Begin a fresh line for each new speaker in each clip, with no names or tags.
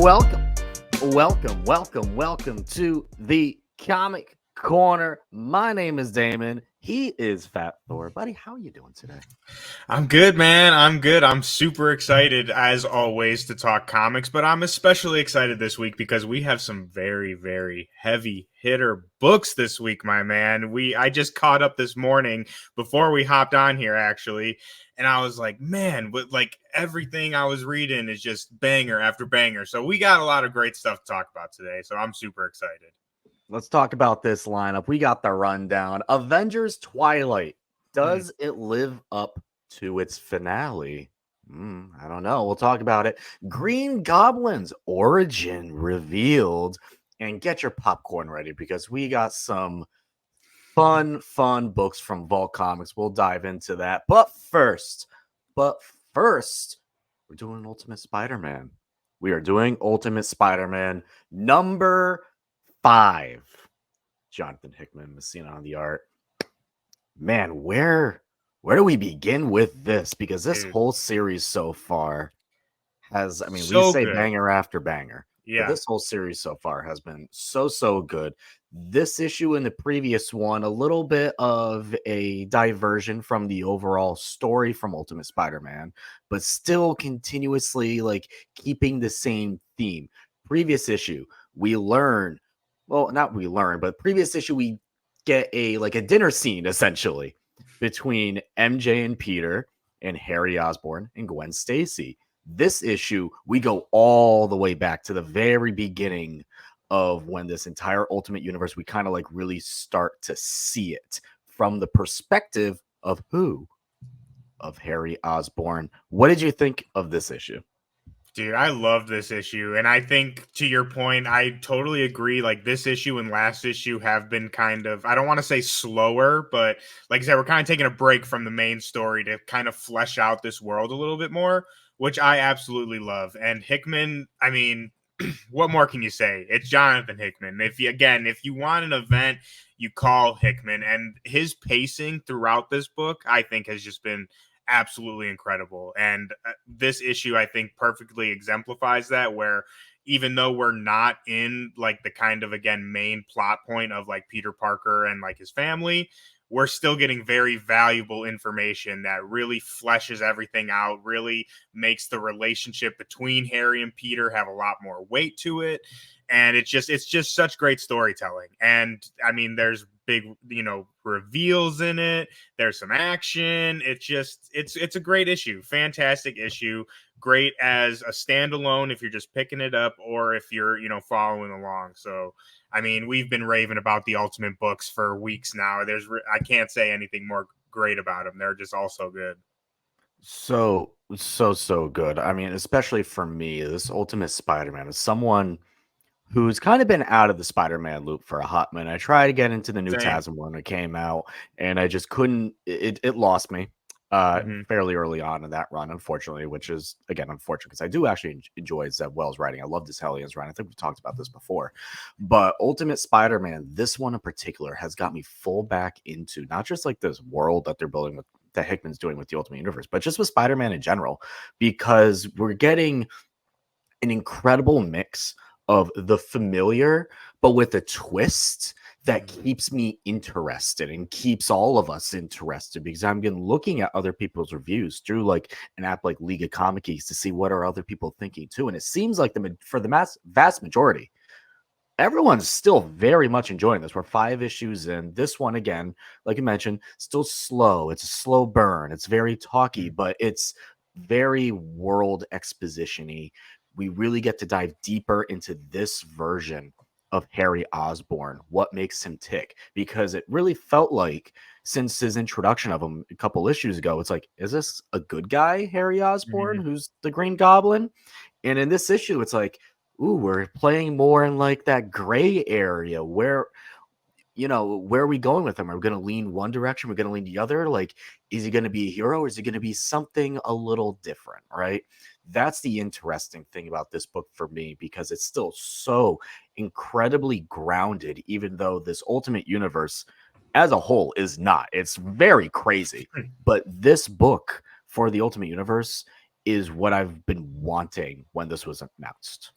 Welcome to the Comic Corner. My name is Damon. He is Fat Thor. Buddy, how are you doing today?
I'm good, man. I'm good. I'm super excited, as always, to talk comics, but I'm especially excited this week because we have some very, very heavy hitter books this week, my man. I just caught up this morning before we hopped on here, actually, and I was like, man, but like everything I was reading is just banger after banger. So we got a lot of great stuff to talk about today, so I'm super excited.
Let's talk about this lineup. We got the rundown. Avengers Twilight. Does it live up to its finale? I don't know. We'll talk about it. Green Goblin's origin revealed. And get your popcorn ready because we got some fun books from Vault Comics. We'll dive into that. But first, we're doing Ultimate Spider-Man. We are doing Ultimate Spider-Man number 5. Jonathan Hickman, Messina on the art. Man, where do we begin with this? Because this whole series so far has, we say good. Banger after banger. Yeah. But this whole series so far has been so good. This issue and the previous one, a little bit of a diversion from the overall story from Ultimate Spider-Man, but still continuously like keeping the same theme. Previous issue, previous issue we get a dinner scene essentially between MJ and Peter and Harry Osborn and Gwen Stacy. This issue, we go all the way back to the very beginning of when this entire Ultimate Universe, we kind of like really start to see it from the perspective of who? Of Harry Osborn. What did you think of this issue?
Dude, I love this issue. And I think to your point, I totally agree. Like this issue and last issue have been kind of, I don't want to say slower, but like I said, we're kind of taking a break from the main story to kind of flesh out this world a little bit more, which I absolutely love. And Hickman, I mean, what more can you say? It's Jonathan Hickman. If you want an event, you call Hickman, and his pacing throughout this book, I think, has just been absolutely incredible. And this issue, I think, perfectly exemplifies that, where even though we're not in like the kind of, again, main plot point of like Peter Parker and like his family, we're still getting very valuable information that really fleshes everything out, really makes the relationship between Harry and Peter have a lot more weight to it. And it's just such great storytelling. And I mean, there's big, reveals in it. There's some action. It's a great issue. Fantastic issue. Great as a standalone if you're just picking it up or if you're, following along. So, I mean, we've been raving about the Ultimate books for weeks now. I can't say anything more great about them. They're just all so good.
So good. I mean, especially for me, this Ultimate Spider-Man is someone who's kind of been out of the Spider-Man loop for a hot minute. I tried to get into the new TASM when it came out, and I just couldn't. It lost me fairly early on in that run, unfortunately, which is, again, unfortunate because I do actually enjoy Zeb Wells' writing. I love this Hellions writing. I think we've talked about this before. But Ultimate Spider-Man, this one in particular, has got me full back into not just like this world that they're building with, that Hickman's doing with the Ultimate Universe, but just with Spider-Man in general, because we're getting an incredible mix of the familiar, but with a twist that keeps me interested and keeps all of us interested, because I'm been looking at other people's reviews through like an app like League of Comic Geeks to see what are other people thinking too. And it seems like for the vast majority, everyone's still very much enjoying this. We're 5 issues in. This one, again, like you mentioned, still slow. It's a slow burn. It's very talky, but it's very world exposition-y. We really get to dive deeper into this version of Harry Osborn, what makes him tick, because it really felt like since his introduction of him a couple issues ago, it's like, is this a good guy, Harry Osborn, who's the Green Goblin? And in this issue, it's like, ooh, we're playing more in like that gray area where, where are we going with him? Are we going to lean one direction? We're going to lean the other? Like, is he going to be a hero or is he going to be something a little different, right? That's the interesting thing about this book for me, because it's still so incredibly grounded, even though this Ultimate Universe as a whole is not. It's very crazy. But this book for the Ultimate Universe is what I've been wanting when this was announced.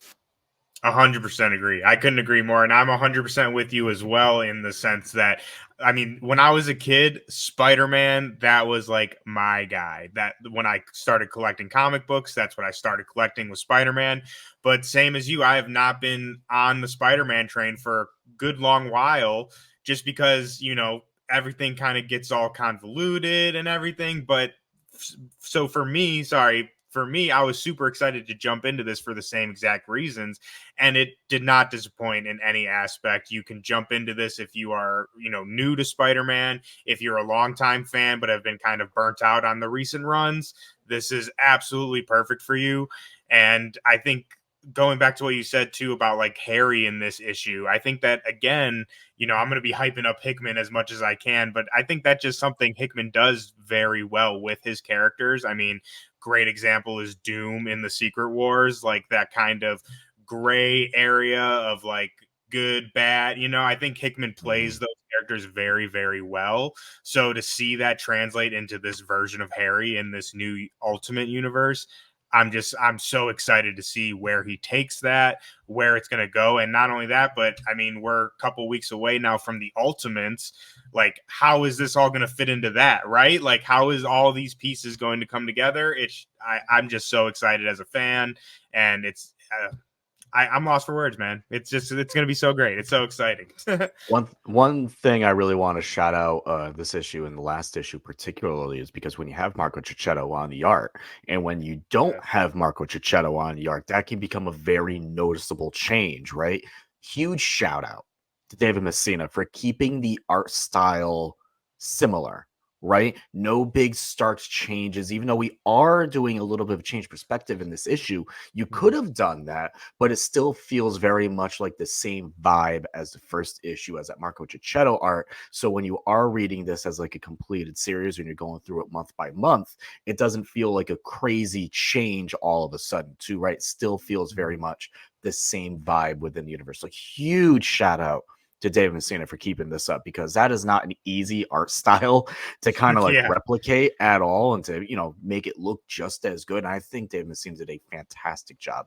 100% agree. I couldn't agree more. And I'm 100% with you as well, in the sense that, I mean, when I was a kid, Spider-Man, that was like my guy. That when I started collecting comic books, that's what I started collecting, was Spider-Man. But same as you, I have not been on the Spider-Man train for a good long while, just because, everything kind of gets all convoluted and everything. But so for me, I was super excited to jump into this for the same exact reasons, and it did not disappoint in any aspect. You can jump into this if you are, new to Spider-Man, if you're a longtime fan but have been kind of burnt out on the recent runs. This is absolutely perfect for you. And I think, going back to what you said too about like Harry in this issue, I think that, again, I'm going to be hyping up Hickman as much as I can, but I think that's just something Hickman does very well with his characters. I mean, great example is Doom in the Secret Wars, like that kind of gray area of like good, bad. I think Hickman plays those characters very, very well. So to see that translate into this version of Harry in this new Ultimate universe, I'm so excited to see where he takes that, where it's going to go. And not only that, but I mean, we're a couple weeks away now from the Ultimates. Like, how is this all going to fit into that, right? Like, how is all these pieces going to come together? I'm just so excited as a fan, and I'm lost for words, man. It's going to be so great. It's so exciting.
One thing I really want to shout out this issue and the last issue particularly is because when you have Marco Cicchetto on the art, and when you don't have Marco Cicchetto on the art, that can become a very noticeable change, right? Huge shout out to David Messina for keeping the art style similar, right? No big stark changes, even though we are doing a little bit of change perspective in this issue. You could have done that, but it still feels very much like the same vibe as the first issue, as that Marco Cicchetto art. So when you are reading this as like a completed series and you're going through it month by month, it doesn't feel like a crazy change all of a sudden too, right? It still feels very much the same vibe within the universe. So huge shout out to David Messina for keeping this up, because that is not an easy art style to kind of like replicate at all, and to make it look just as good. And I think David Messina did a fantastic job.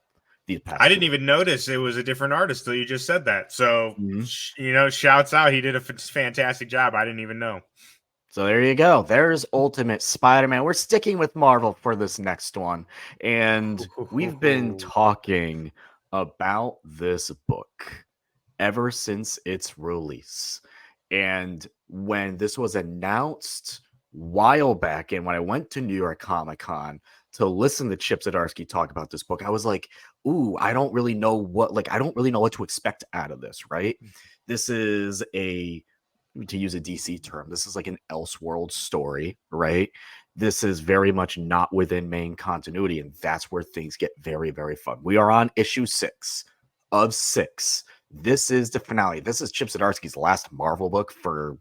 I didn't even notice it was a different artist till you just said that. So shouts out, he did a fantastic job. I didn't even know.
So there you go. There's Ultimate Spider-Man. We're sticking with Marvel for this next one, and we've been talking about this book ever since its release. And when this was announced a while back, and when I went to New York Comic Con to listen to Chip Zdarsky talk about this book, I was like, ooh, I don't really know what to expect out of this, right? This is to use a DC term, this is like an Elseworld story, right? This is very much not within main continuity, and that's where things get very, very fun. We are on issue 6 of 6. This is the finale. This is Chip Zdarsky's last Marvel book for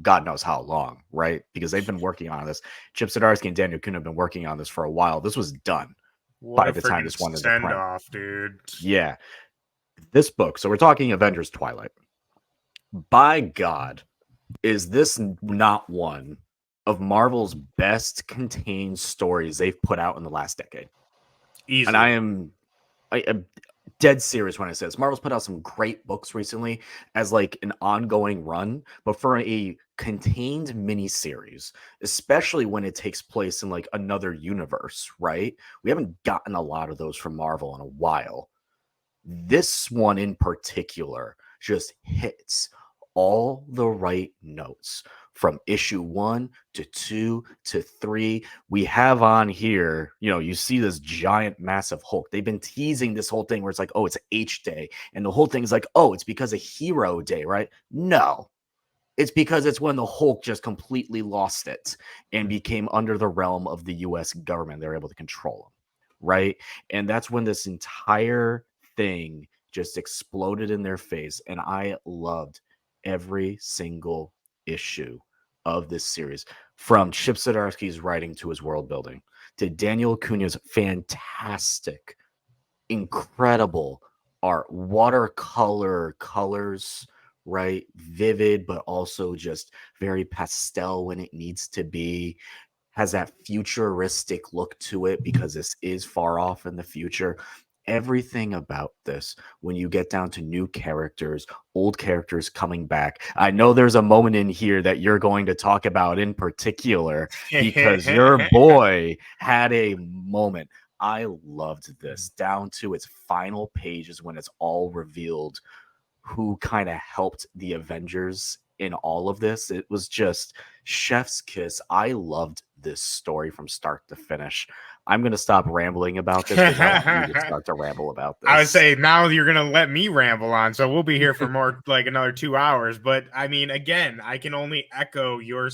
God knows how long, right? Because they've been working on this. Chip Zdarsky and Daniel Kuhn have been working on this for a while. This was done by the time this one is
send off, dude.
Yeah. This book, so we're talking Avengers Twilight. By God, is this not one of Marvel's best contained stories they've put out in the last decade? Easily. And I am dead serious when I say this. Marvel's put out some great books recently as like an ongoing run, but for a contained miniseries, especially when it takes place in like another universe, right? We haven't gotten a lot of those from Marvel in a while. This one in particular just hits all the right notes from issue 1 to 2 to 3. We have on here, you see this giant, massive Hulk. They've been teasing this whole thing where it's like, oh, it's H Day. And the whole thing is like, oh, it's because of Hero Day, right? No, it's because it's when the Hulk just completely lost it and became under the realm of the US government. They're able to control him, right? And that's when this entire thing just exploded in their face. And I loved every single issue of this series, from Chip Zdarsky's writing to his world building, to Daniel Acuña's fantastic, incredible art, watercolor colors, right? Vivid, but also just very pastel when it needs to be. Has that futuristic look to it because this is far off in the future. everything about this, when you get down to new characters, old characters coming back. I know there's a moment in here that you're going to talk about in particular because your boy had a moment. I loved this down to its final pages when it's all revealed who kind of helped the Avengers in all of this. It was just chef's kiss. I loved this story from start to finish. I'm going to stop rambling about this because I want you to start to ramble about
I would
this.
say now you're gonna let me ramble on, so we'll be here for more like another 2 hours. But I mean, again, I can only echo your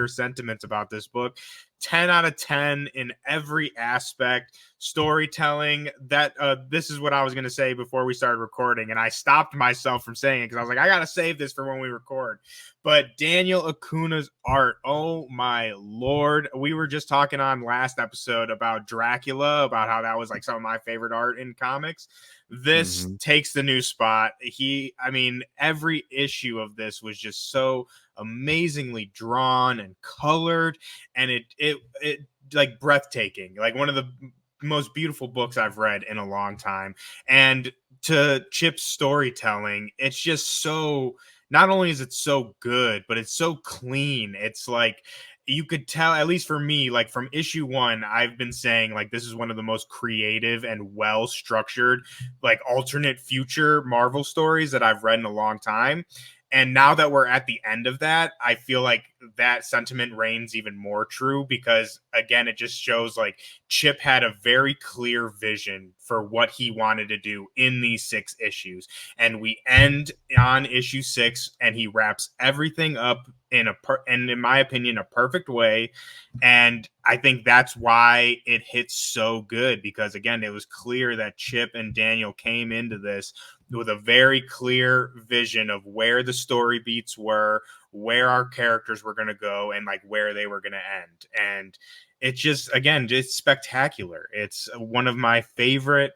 sentiments about this book. 10 out of 10 in every aspect. Storytelling. That this is what I was gonna say before we started recording, and I stopped myself from saying it because I was like, I gotta save this for when we record. But Daniel Acuna's art, oh my lord. We were just talking on last episode about Dracula, about how that was like some of my favorite art in comics. This
Mhm.
takes the new spot. I mean, every issue of this was just so amazingly drawn and colored, and it like breathtaking, like one of the most beautiful books I've read in a long time. And to Chip's storytelling, it's just so, not only is it so good, but it's so clean. It's like you could tell, at least for me, like from issue one, I've been saying like this is one of the most creative and well structured, like alternate future Marvel stories that I've read in a long time. And now that we're at the end of that, I feel like that sentiment reigns even more true because, again, it just shows like Chip had a very clear vision for what he wanted to do in these 6 issues. And we end on issue 6, and he wraps everything up and in my opinion, a perfect way. And I think that's why it hits so good because, again, it was clear that Chip and Daniel came into this with a very clear vision of where the story beats were, where our characters were going to go, and like where they were going to end. And it's just, again, just spectacular. It's one of my favorite,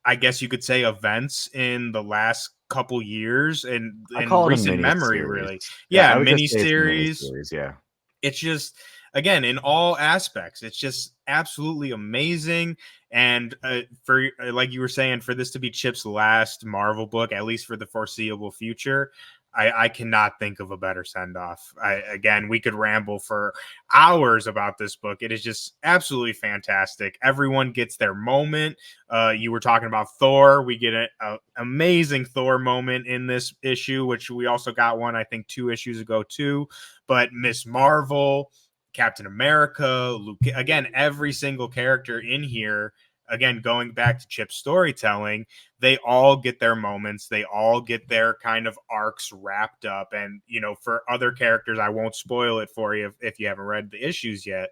I guess you could say, events in the last couple years and
I
in
call it a
recent
mini
memory,
series.
really.
Yeah,
Yeah,
I would just
mini
say it's a mini
series.
series. Yeah.
It's just, again, in all aspects, it's just absolutely amazing. And for like you were saying, for this to be Chip's last Marvel book, at least for the foreseeable future, I cannot think of a better send off. Again, we could ramble for hours about this book. It is just absolutely fantastic. Everyone gets their moment. You were talking about Thor. We get an amazing Thor moment in this issue, which we also got one, I think, 2 issues ago too. But Miss Marvel, Captain America, Luke, again, every single character in here, again, going back to Chip's storytelling, they all get their moments. They all get their kind of arcs wrapped up. And, you know, for other characters, I won't spoil it for you if you haven't read the issues yet.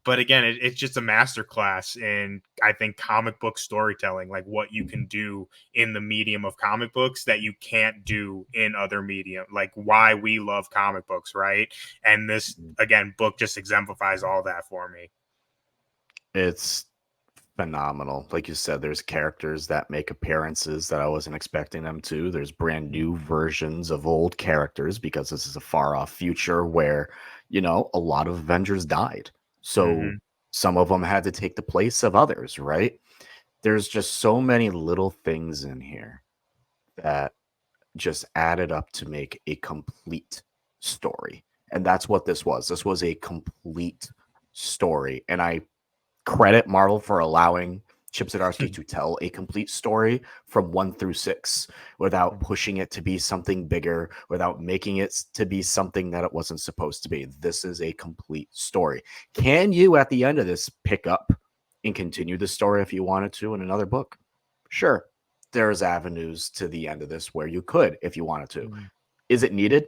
But again, it's just a masterclass in, I think, comic book storytelling, like what you can do in the medium of comic books that you can't do in other medium, like why we love comic books, right? And this, again, book just exemplifies all that for me.
It's phenomenal. Like you said, there's characters that make appearances that I wasn't expecting them to. There's brand new versions of old characters because this is a far off future where, a lot of Avengers died. So
Mm-hmm.
some of them had to take the place of others, right? There's just so many little things in here that just added up to make a complete story. And that's what this was. This was a complete story. And I credit Marvel for allowing Chip Zdarsky to tell a complete story from 1 through 6 without pushing it to be something bigger, without making it to be something that it wasn't supposed to be. This is a complete story. Can you, at the end of this, pick up and continue the story if you wanted to in another book? Sure. There's avenues to the end of this where you could if you wanted to. Is it needed?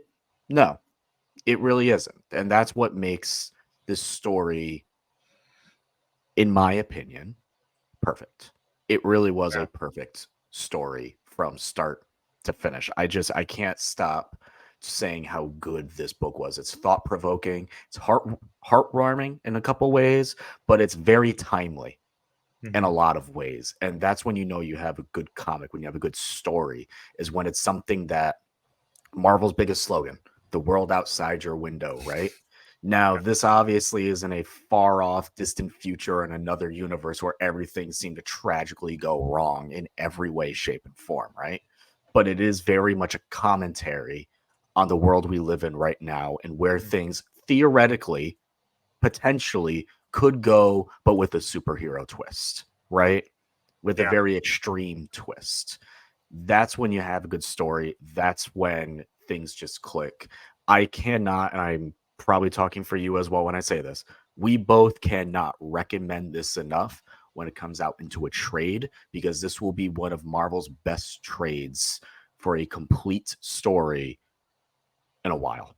No, it really isn't. And that's what makes this story, in my opinion, perfect. It really was
Yeah.
a perfect story from start to finish. I can't stop saying how good this book was. It's thought provoking. It's heartwarming in a couple ways, but it's very timely in a
Mm-hmm.
lot of ways. And that's when you know you have a good comic, when you have a good story, is when it's something that Marvel's biggest slogan, the world outside your window, right? Now, this obviously is in a far off, distant future in another universe where everything seemed to tragically go wrong in every way, shape, and form, right? But it is very much a commentary on the world we live in right now and where things theoretically, potentially could go, but with a superhero twist, right? With a
Yeah.
very extreme twist. That's when you have a good story. That's when things just click. I cannot, and I'm probably talking for you as well when I say this, we both cannot recommend this enough when it comes out into a trade, because this will be one of Marvel's best trades for a complete story in a while.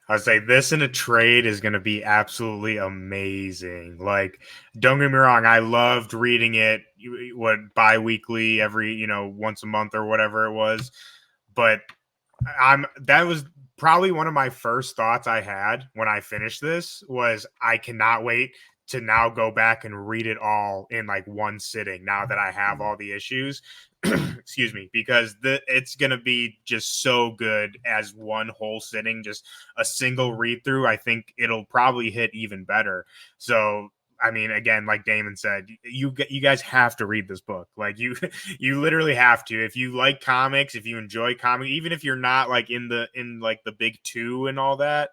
I would say this in a trade is going to be absolutely amazing. Like, don't get me wrong, I loved reading it, what, bi-weekly, every, once a month or whatever it was. But that was probably one of my first thoughts I had when I finished this was I cannot wait to now go back and read it all in like one sitting now that I have all the issues. Excuse me, because it's going to be just so good as one whole sitting, just a single read through. I think it'll probably hit even better. So I mean, again, like Damon said, you guys have to read this book. Like you literally have to. If you like comics, if you enjoy comics, even if you're not like in like the big two and all that,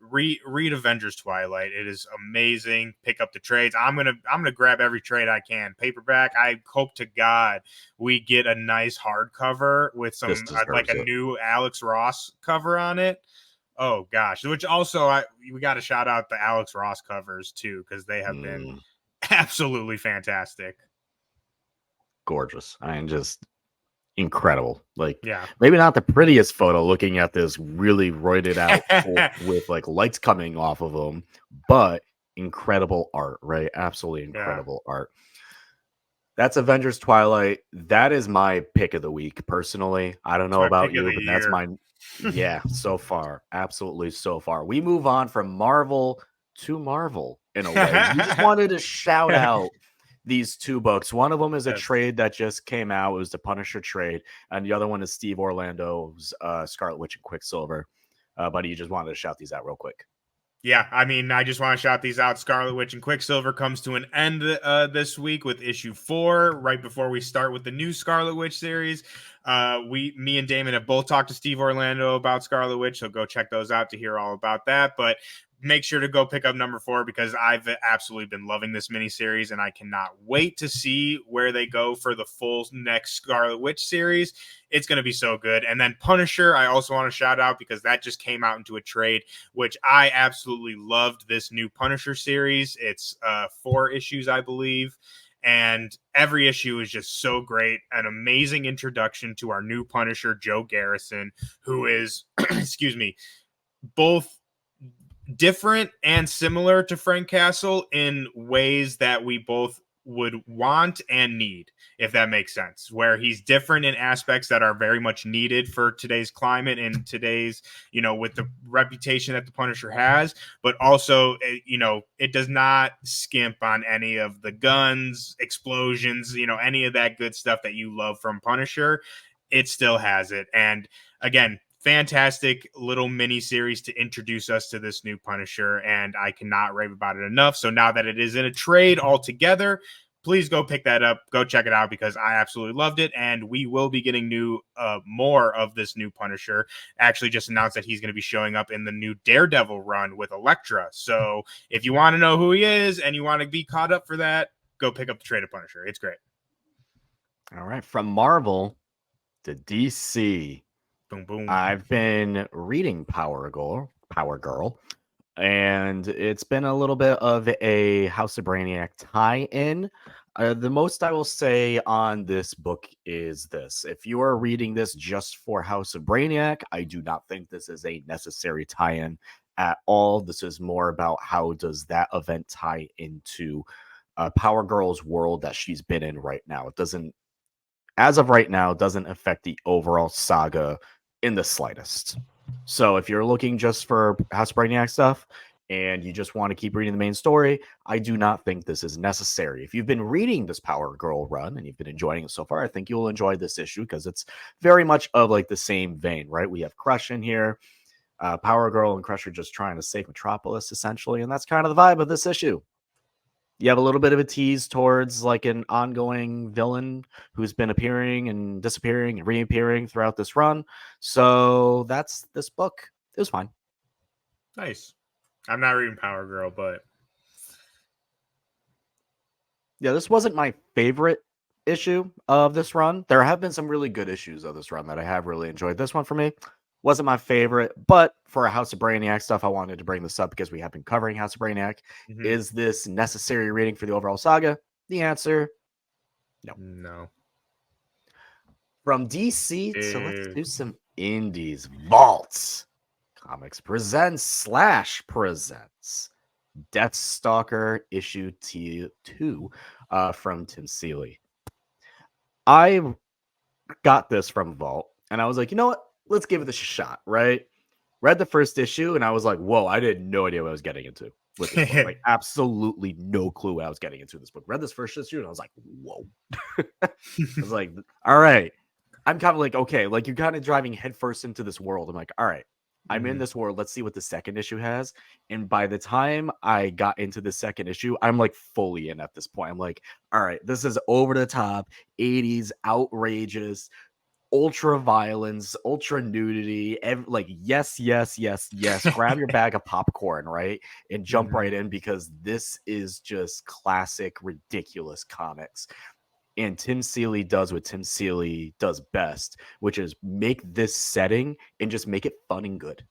read Avengers Twilight. It is amazing. Pick up the trades. I'm gonna grab every trade I can. Paperback. I hope to God we get a nice hardcover with
This
some like
deserves
a
it.
new Alex Ross cover on it. Oh gosh, which also we got to shout out the Alex Ross covers too, because they have been absolutely fantastic.
Gorgeous. I mean, just incredible. Like,
Yeah.
maybe not the prettiest photo looking at this really roided out Hulk with like lights coming off of him, but incredible art, right? Absolutely
Yeah.
incredible art. That's Avengers Twilight. That is my pick of the week, personally. I don't
It's
know
my
about
pick of
you,
the
but that's
year.
mine. Yeah, so far. Absolutely so far. We move on from Marvel to Marvel in a way. We just wanted to shout out these two books. One of them is a
Yes.
trade that just came out. It was the Punisher trade. And the other one is Steve Orlando's Scarlet Witch and Quicksilver. Buddy, you just wanted to shout these out real quick.
Yeah, I mean, I just want to shout these out. Scarlet Witch and Quicksilver comes to an end this week with issue 4, right before we start with the new Scarlet Witch series. Me and Damon have both talked to Steve Orlando about Scarlet Witch, so go check those out to hear all about that. But make sure to go pick up number 4 because I've absolutely been loving this miniseries, and I cannot wait to see where they go for the full next Scarlet Witch series. It's going to be so good. And then Punisher, I also want to shout out because that just came out into a trade, which I absolutely loved this new Punisher series. It's 4 issues, I believe. And every issue is just so great. An amazing introduction to our new Punisher, Joe Garrison, who is, excuse me, both different and similar to Frank Castle in ways that we both would want and need, if that makes sense, where he's different in aspects that are very much needed for today's climate and today's, with the reputation that the Punisher has, but also, it does not skimp on any of the guns, explosions, any of that good stuff that you love from Punisher. It still has it. And again, fantastic little mini series to introduce us to this new Punisher, and I cannot rave about it enough. So now that it is in a trade altogether, please go pick that up, go check it out, because I absolutely loved it, and we will be getting more of this new Punisher. Actually just announced that he's going to be showing up in the new Daredevil run with Elektra. So if you want to know who he is and you want to be caught up for that, go pick up the trade of Punisher. It's great.
All right. From Marvel to DC.
Boom, boom.
I've been reading Power Girl, and it's been a little bit of a House of Brainiac tie-in. The most I will say on this book is this: if you are reading this just for House of Brainiac, I do not think this is a necessary tie-in at all. This is more about how does that event tie into Power Girl's world that she's been in right now. It doesn't, as of right now, doesn't affect the overall saga in the slightest. So if you're looking just for House of Brainiac stuff and you just want to keep reading the main story, I do not think this is necessary. If you've been reading this Power Girl run and you've been enjoying it so far, I think you'll enjoy this issue because it's very much of like the same vein, right? We have Crush in here. Powergirl and Crusher just trying to save Metropolis, essentially, and that's kind of the vibe of this issue. You have a little bit of a tease towards like an ongoing villain who's been appearing and disappearing and reappearing throughout this run. So that's this book. It was fine.
Nice. I'm not reading Power Girl, but
yeah, this wasn't my favorite issue of this run. There have been some really good issues of this run that I have really enjoyed. This one for me wasn't my favorite, but for a House of Brainiac stuff, I wanted to bring this up because we have been covering House of Brainiac. Is this necessary reading for the overall saga? The answer, no.
No.
From DC, so let's do some indies. Vault Comics presents Deathstalker issue 2 from Tim Seeley. I got this from Vault, and I was like, you know what? Let's give it a shot, right? Read the first issue, and I was like, whoa, I had no idea what I was getting into with this book. Like, absolutely no clue what I was getting into this book. Read this first issue, and I was like, whoa. I was like, all right. I'm kind of like, okay, like you're kind of driving headfirst into this world. I'm like, all right, I'm in this world. Let's see what the second issue has. And by the time I got into the second issue, I'm like fully in at this point. I'm like, all right, this is over the top, 80s, outrageous, ultra violence, ultra nudity, like yes. Grab your bag of popcorn, right? And jump right in because this is just classic, ridiculous comics. And Tim Seeley does what Tim Seeley does best, which is make this setting and just make it fun and good.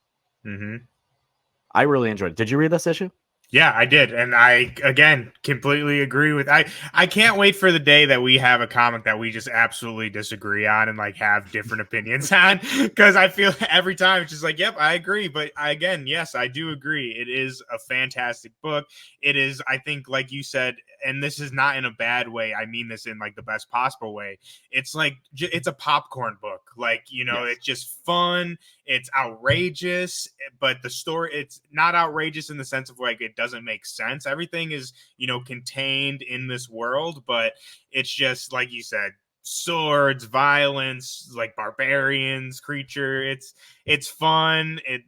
I really enjoyed it. Did you read this issue?
Yeah, I did. And I, again, completely agree with I can't wait for the day that we have a comic that we just absolutely disagree on and like have different opinions on, because I feel every time it's just like, yep, I agree. But again, yes, I do agree. It is a fantastic book. It is, I think, like you said, and this is not in a bad way. I mean this in like the best possible way. It's like, it's a popcorn book. Like, you know, It's just fun. It's outrageous, but the story, it's not outrageous in the sense of like, it doesn't make sense. Everything is, you know, contained in this world, but it's just, like you said, swords, violence, like barbarians, creature. It's fun. It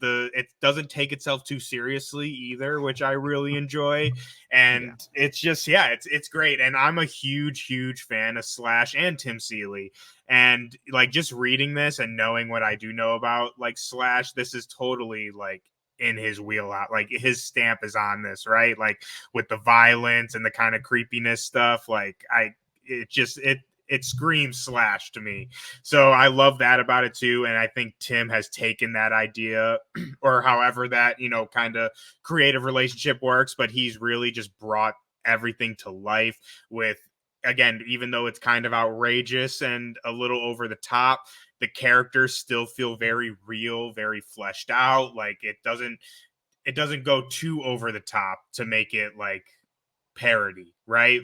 doesn't take itself too seriously either, which I really enjoy. And it's just, it's great. And I'm a huge fan of Slash and Tim Seeley. And like just reading this and knowing what I do know about like Slash, this is totally like in his wheelhouse. Like his stamp is on this, right? Like with the violence and the kind of creepiness stuff. Like it screams Slash to me. So I love that about it too. And I think Tim has taken that idea or however that, you know, kind of creative relationship works, but he's really just brought everything to life with, again, even though it's kind of outrageous and a little over the top, the characters still feel very real, very fleshed out. Like it doesn't go too over the top to make it like parody, right?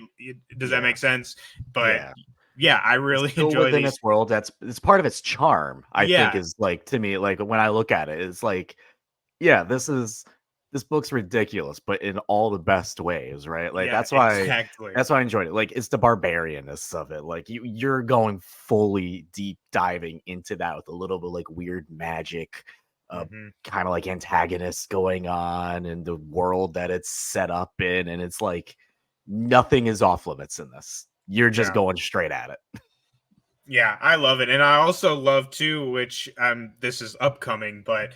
Does that make sense? But yeah, I really enjoy
within
these.
its world. It's part of its charm. I think is like, to me, like when I look at it, it's like, this book's ridiculous, but in all the best ways, right? Like that's why I enjoyed it. Like it's the barbarianness of it. Like you're going fully deep diving into that with a little bit like weird magic, kind of like antagonists going on and the world that it's set up in, and it's like nothing is off limits in this. You're just going straight at it.
Yeah, I love it. And I also love too, which this is upcoming, but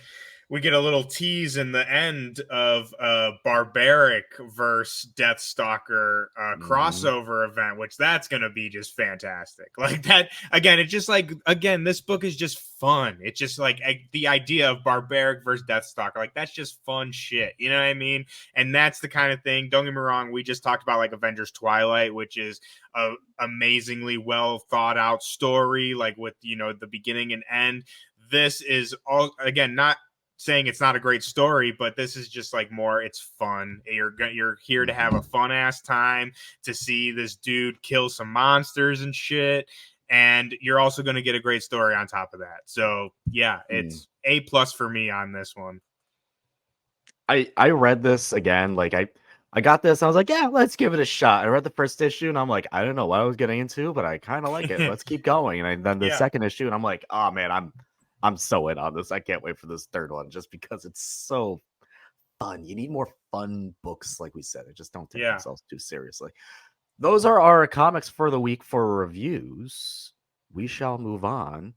we get a little tease in the end of a Barbaric versus Deathstalker crossover event, which that's going to be just fantastic. Like that, again, it's just like, again, this book is just fun. It's just like the idea of Barbaric versus Deathstalker, like that's just fun shit. You know what I mean? And that's the kind of thing, don't get me wrong, we just talked about like Avengers Twilight, which is a amazingly well thought out story, like with, you know, the beginning and end. This is all, again, not saying it's not a great story, but this is just like more, it's fun. You're here to have a fun ass time, to see this dude kill some monsters and shit, and you're also going to get a great story on top of that. So yeah, it's A+ for me on this one.
I read this again, like I got this, I was like, yeah, let's give it a shot. I read the first issue and I'm like, I don't know what I was getting into, but I kind of like it. Let's keep going. And then the second issue, and I'm like, oh man, I'm so in on this. I can't wait for this third one just because it's so fun. You need more fun books, like we said. They just don't take themselves too seriously. Those are our comics for the week for reviews. We shall move on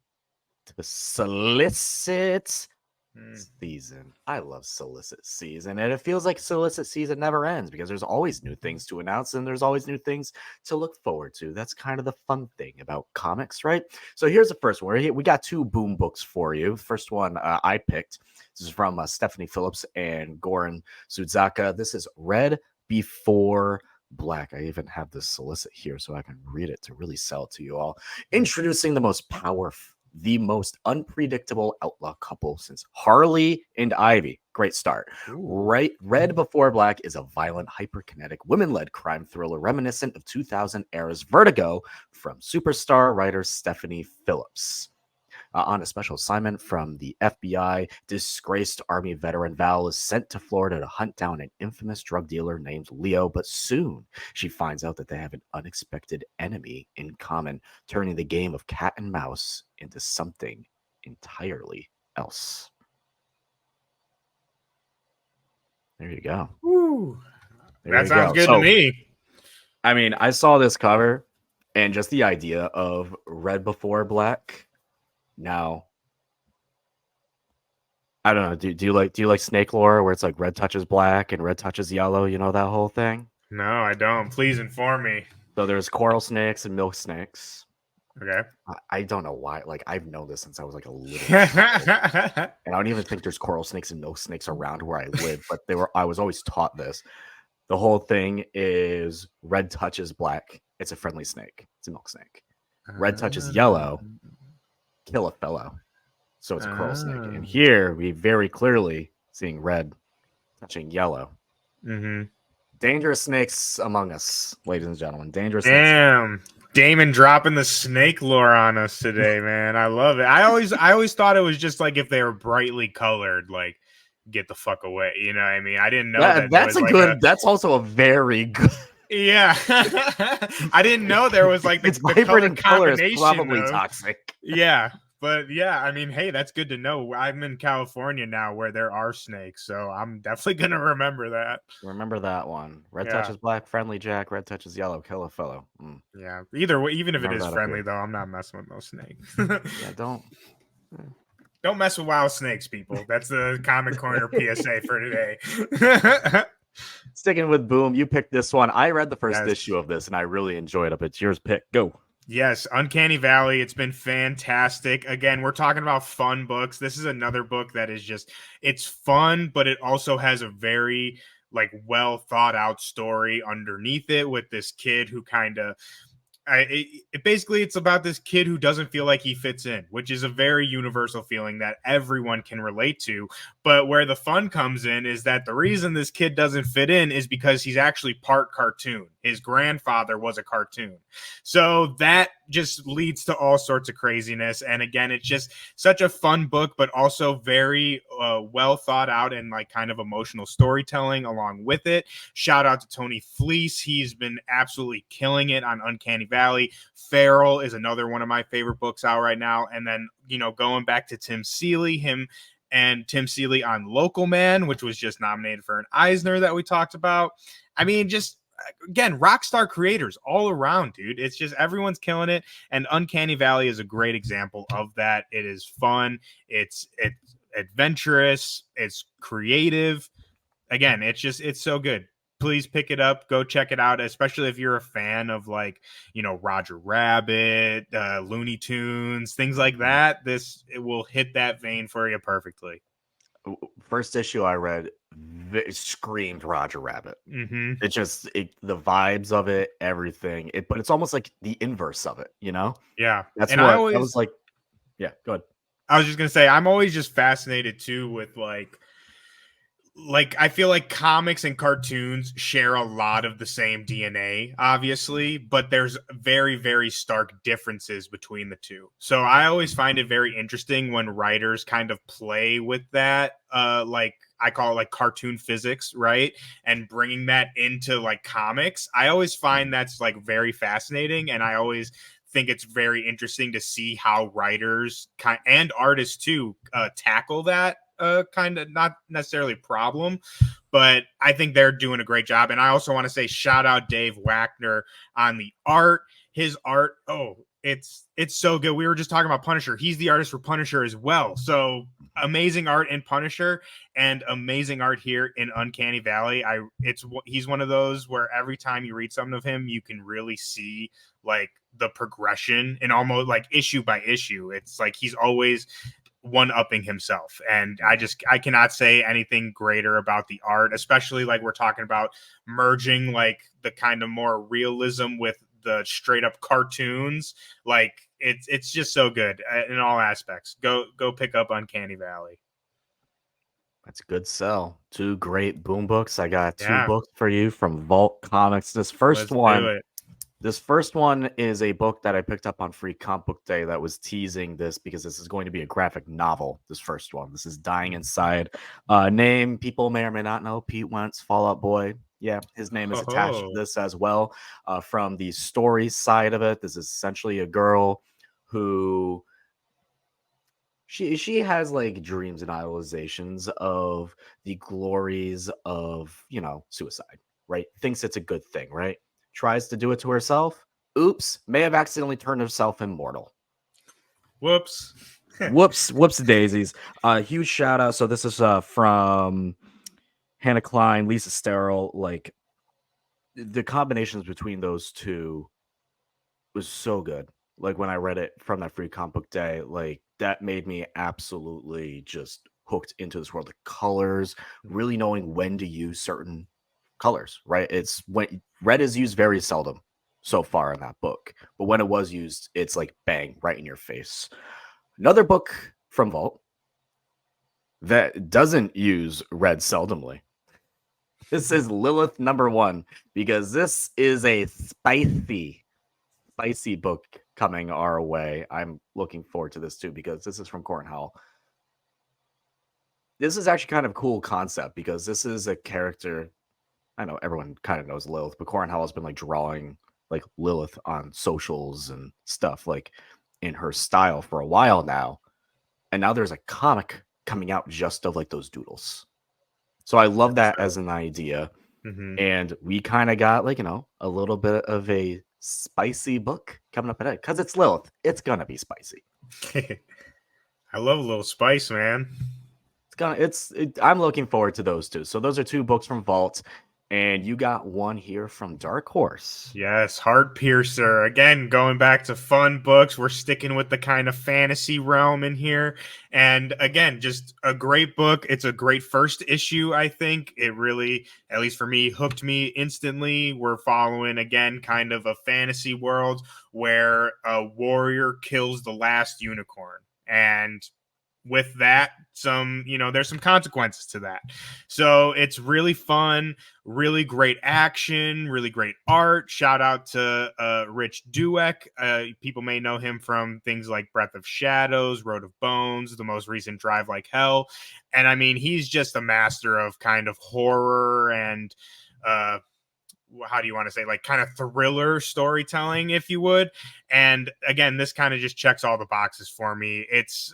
to Solicit season. I love Solicit season, and it feels like Solicit season never ends because there's always new things to announce and there's always new things to look forward to. That's kind of the fun thing about comics, right? So here's the first one. We got two boom books for you. First one I picked. This is from Stephanie Phillips and Goran Sudzaka. This is Red Before Black. I even have this Solicit here so I can read it to really sell it to you all. Introducing the most powerful, the most unpredictable outlaw couple since Harley and Ivy. Great start. Right, Red Before Black is a violent, hyperkinetic, women-led crime thriller reminiscent of 2000 era's Vertigo from superstar writer Stephanie Phillips. On a special assignment from the FBI, disgraced Army veteran Val is sent to Florida to hunt down an infamous drug dealer named Leo, but soon she finds out that they have an unexpected enemy in common, turning the game of cat and mouse into something entirely else. There you go.
That sounds good to me.
I mean, I saw this cover and just the idea of Red Before Black. Now, I don't know. Do you like snake lore where it's like red touches black and red touches yellow? You know that whole thing?
No, I don't. Please inform me.
So there's coral snakes and milk snakes.
Okay.
I don't know why. Like I've known this since I was like a little child. And I don't even think there's coral snakes and milk snakes around where I live, but I was always taught this. The whole thing is red touches black. It's a friendly snake. It's a milk snake. Red touches yellow. Kill a fellow. So it's a coral snake. And here we very clearly seeing red touching yellow. Dangerous snakes among us, ladies and gentlemen. Dangerous
snakes. Damon dropping the snake lore on us today, man. I love it. I always thought it was just like if they were brightly colored, like get the fuck away. You know what I mean? I didn't know
that's a good that's also a very good
Yeah. I didn't know there was like
it's vibrant in color is probably toxic.
Yeah. But yeah, I mean, hey, that's good to know. I'm in California now where there are snakes, so I'm definitely going to remember that.
Remember that one. Red touches black, friendly Jack. Red touches yellow, kill a fellow.
Yeah. Either way, even if it is friendly, though, I'm not messing with those snakes.
Yeah, don't
mess with wild snakes, people. That's the Comic Corner PSA for today.
Sticking with Boom, you picked this one. I read the first issue of this, and I really enjoyed it. It's yours pick. Go.
Yes, Uncanny Valley. It's been fantastic. Again, we're talking about fun books. This is another book that is just, it's fun, but it also has a very like well thought out story underneath it with this kid who kind of, basically it's about this kid who doesn't feel like he fits in, which is a very universal feeling that everyone can relate to. But where the fun comes in is that the reason this kid doesn't fit in is because he's actually part cartoon. His grandfather was a cartoon. So that just leads to all sorts of craziness. And again, it's just such a fun book, but also very well thought out and like kind of emotional storytelling along with it. Shout out to Tony Fleece. He's been absolutely killing it on Uncanny Valley. Feral is another one of my favorite books out right now. And then, you know, going back to Tim Seeley, him and Tim Seeley on Local Man, which was just nominated for an Eisner that we talked about. I mean, just again, rockstar creators all around, dude. It's just everyone's killing it. And Uncanny Valley is a great example of that. It is fun. It's adventurous. It's creative. Again, it's so good. Please pick it up. Go check it out, especially if you're a fan of like, you know, Roger Rabbit, Looney Tunes, things like that. It will hit that vein for you perfectly.
First issue I read, it screamed Roger Rabbit. It just the vibes of it, everything. But it's almost like the inverse of it, you know?
Yeah,
that's and what I was like. Yeah, go ahead.
I was just gonna say I'm always just fascinated too with like I feel like comics and cartoons share a lot of the same DNA, obviously, but there's very, very stark differences between the two. So I always find it very interesting when writers kind of play with that, like I call it like cartoon physics, right? And bringing that into like comics. I always find that's like very fascinating. And I always think it's very interesting to see how writers and artists too tackle that kind of not necessarily problem, but I think they're doing a great job. And I also want to say shout out Dave Wagner on the art. His art, it's so good. We were just talking about Punisher. He's the artist for Punisher as well. So amazing art in Punisher and amazing art here in Uncanny Valley. He's one of those where every time you read something of him, you can really see like the progression and almost like issue by issue. It's like he's always one-upping himself, and I cannot say anything greater about the art, especially like we're talking about merging like the kind of more realism with the straight up cartoons. Like it's just so good in all aspects. Go pick up Uncanny Valley.
That's a good sell. Two great boom books. I got two
Yeah,
books for you from Vault Comics.
let's do it.
This first one is a book that I picked up on Free Comic Book Day that was teasing this because this is going to be a graphic novel. This first one. This is Dying Inside. Name people may or may not know. Pete Wentz, Fallout Boy. Yeah, his name is attached to this as well. From the story side of it, this is essentially a girl who she has like dreams and idealizations of the glories of, suicide, right? Thinks it's a good thing, right? Tries to do it to herself. Oops, may have accidentally turned herself immortal.
Whoops.
Whoops daisies. Huge shout out. So this is from Hannah Klein, Lisa Sterle. Like the combinations between those two was so good. Like when I read it from that Free Comic Book Day, like that made me absolutely just hooked into this world. The colors, really knowing when to use certain colors, right? It's when red is used very seldom so far in that book, but when it was used, it's like bang right in your face. Another book from Vault that doesn't use red seldomly. This is Lilith #1 because this is a spicy book coming our way. I'm looking forward to this too because this is from Court Howell. This is actually kind of a cool concept because this is a character. I know everyone kind of knows Lilith, but Court Howell has been like drawing like Lilith on socials and stuff like in her style for a while now. And now there's a comic coming out just of like those doodles. So I love that as an idea.
Mm-hmm.
And we kind of got like, a little bit of a spicy book coming up ahead because it's Lilith. It's gonna be spicy.
I love a little spice, man.
I'm looking forward to those two. So those are two books from Vault, and you got one here from Dark Horse.
Yes, Heartpiercer. Again, going back to fun books, we're sticking with the kind of fantasy realm in here. And again, just a great book. It's a great first issue, I think. It really, at least for me, hooked me instantly. We're following, again, kind of a fantasy world where a warrior kills the last unicorn. And with that, there's some consequences to that. So it's really fun, really great action, really great art. Shout out to Rich Dueck. People may know him from things like Breath of Shadows, Road of Bones, the most recent Drive Like Hell. And I mean, he's just a master of kind of horror and how do you want to say, like kind of thriller storytelling, if you would. And again, this kind of just checks all the boxes for me. It's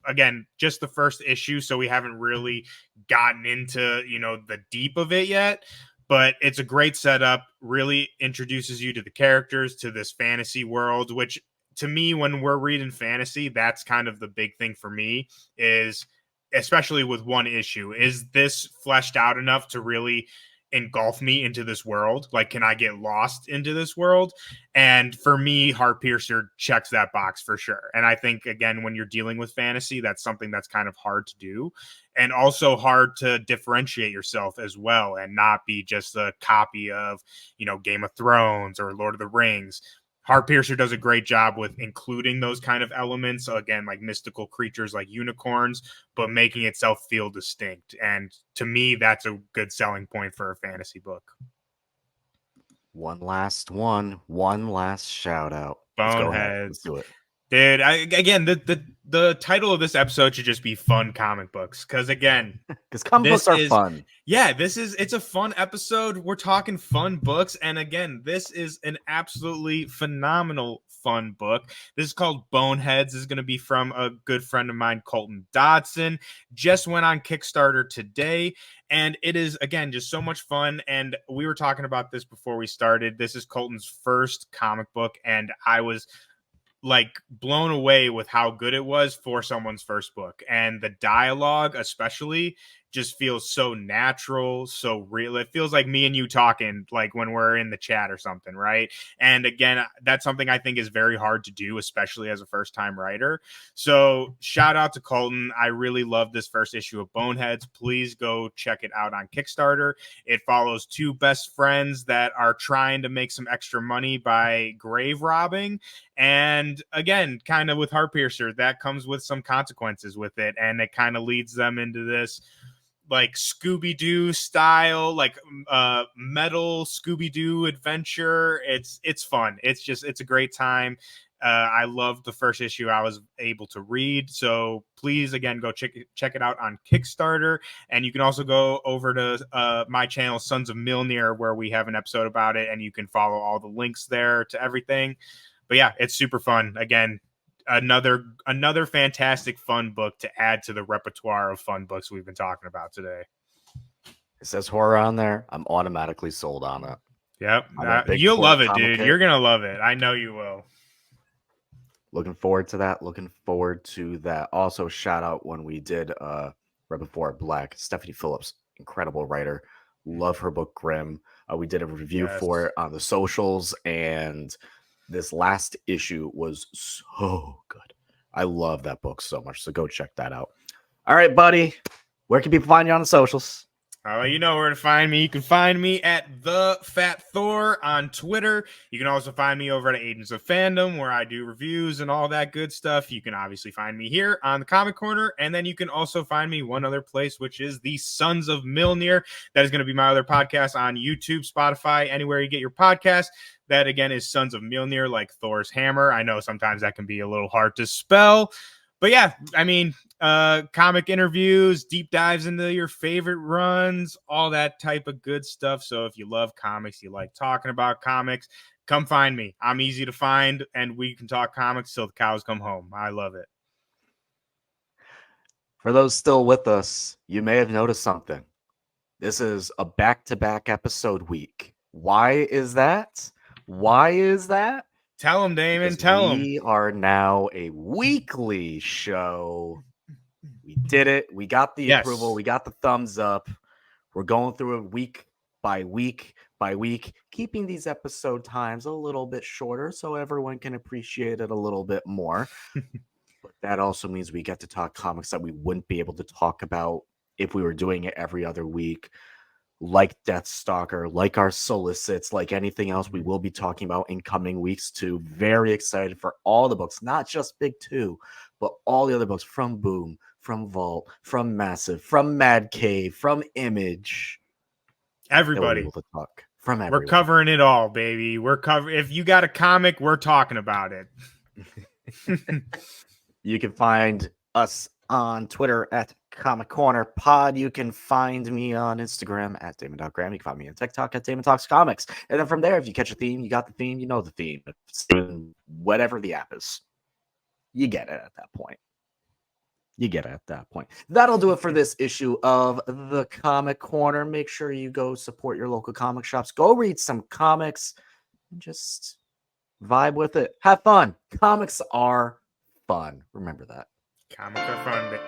again just the first issue, so we haven't really gotten into the deep of it yet, but it's a great setup. Really introduces you to the characters, to this fantasy world, which to me, when we're reading fantasy, that's kind of the big thing for me, is especially with one issue, is this fleshed out enough to really engulf me into this world? Like, can I get lost into this world? And for me, Heartpiercer checks that box for sure. And I think, again, when you're dealing with fantasy, that's something that's kind of hard to do, and also hard to differentiate yourself as well and not be just a copy of Game of Thrones or Lord of the Rings. Heartpiercer does a great job with including those kind of elements, again, like mystical creatures like unicorns, but making itself feel distinct. And to me, that's a good selling point for a fantasy book.
One last shout out. Let's go ahead.
Boneheads.
Let's do it.
Dude, again, the title of this episode should just be Fun Comic Books. Because again,
Because comic books are fun.
Yeah, it's a fun episode. We're talking fun books. And again, this is an absolutely phenomenal fun book. This is called Boneheads. This is going to be from a good friend of mine, Colton Dodson. Just went on Kickstarter today. And it is, again, just so much fun. And we were talking about this before we started. This is Colton's first comic book. And I was like blown away with how good it was for someone's first book, and the dialogue especially just feels so natural, so real. It feels like me and you talking like when we're in the chat or something, right? And again, that's something I think is very hard to do, especially as a first time writer. So shout out to Colton. I really love this first issue of Boneheads. Please go check it out on Kickstarter. It follows two best friends that are trying to make some extra money by grave robbing. And again, kind of with Heartpiercer, that comes with some consequences with it. And it kind of leads them into this like Scooby-Doo style, like metal Scooby-Doo adventure. It's fun. It's a great time. I loved the first issue I was able to read. So please, again, go check it out on Kickstarter. And you can also go over to my channel, Sons of Mjolnir, where we have an episode about it. And you can follow all the links there to everything. But yeah, it's super fun. Again, another fantastic fun book to add to the repertoire of fun books we've been talking about today.
It says horror on there. I'm automatically sold on it.
Yep. You'll love it, dude. You're going to love it. I know you will.
Looking forward to that. Also, shout out when we did right before Black, Stephanie Phillips, incredible writer. Love her book, Grimm. We did a review for it on the socials, and this last issue was so good. I love that book so much. So go check that out. All right, buddy. Where can people find you on the socials?
You know where to find me. You can find me at The Fat Thor on Twitter. You can also find me over at Agents of Fandom, where I do reviews and all that good stuff. You can obviously find me here on the Comic Corner. And then you can also find me one other place, which is the Sons of Mjolnir. That is going to be my other podcast on YouTube, Spotify, anywhere you get your podcast. That, again, is Sons of Mjolnir, like Thor's hammer. I know sometimes that can be a little hard to spell. But yeah, I mean, comic interviews, deep dives into your favorite runs, all that type of good stuff. So if you love comics, you like talking about comics, come find me. I'm easy to find, and we can talk comics till the cows come home. I love it.
For those still with us, you may have noticed something. This is a back-to-back episode week. Why is that?
Tell them, Damon. Tell them.
We are now a weekly show. We did it. We got the approval. We got the thumbs up. We're going through it week by week, keeping these episode times a little bit shorter so everyone can appreciate it a little bit more. But that also means we get to talk comics that we wouldn't be able to talk about if we were doing it every other week. Like Deathstalker, like our Solicits, like anything else we will be talking about in coming weeks too. Very excited for all the books, not just Big Two, but all the other books from Boom, from Vault, from Massive, from Mad Cave, from Image.
Everybody.
Able to talk from everyone.
We're covering it all, baby. If you got a comic, we're talking about it.
You can find us on Twitter at Comic Corner Pod. You can find me on Instagram at Damon.Graham. You can find me on TikTok at Damon Talks Comics. And then from there, if you catch a theme, you got the theme, you know the theme. Whatever the app is, you get it at that point. That'll do it for this issue of the Comic Corner. Make sure you go support your local comic shops. Go read some comics and just vibe with it. Have fun. Comics are fun. Remember that.
Comics are fun,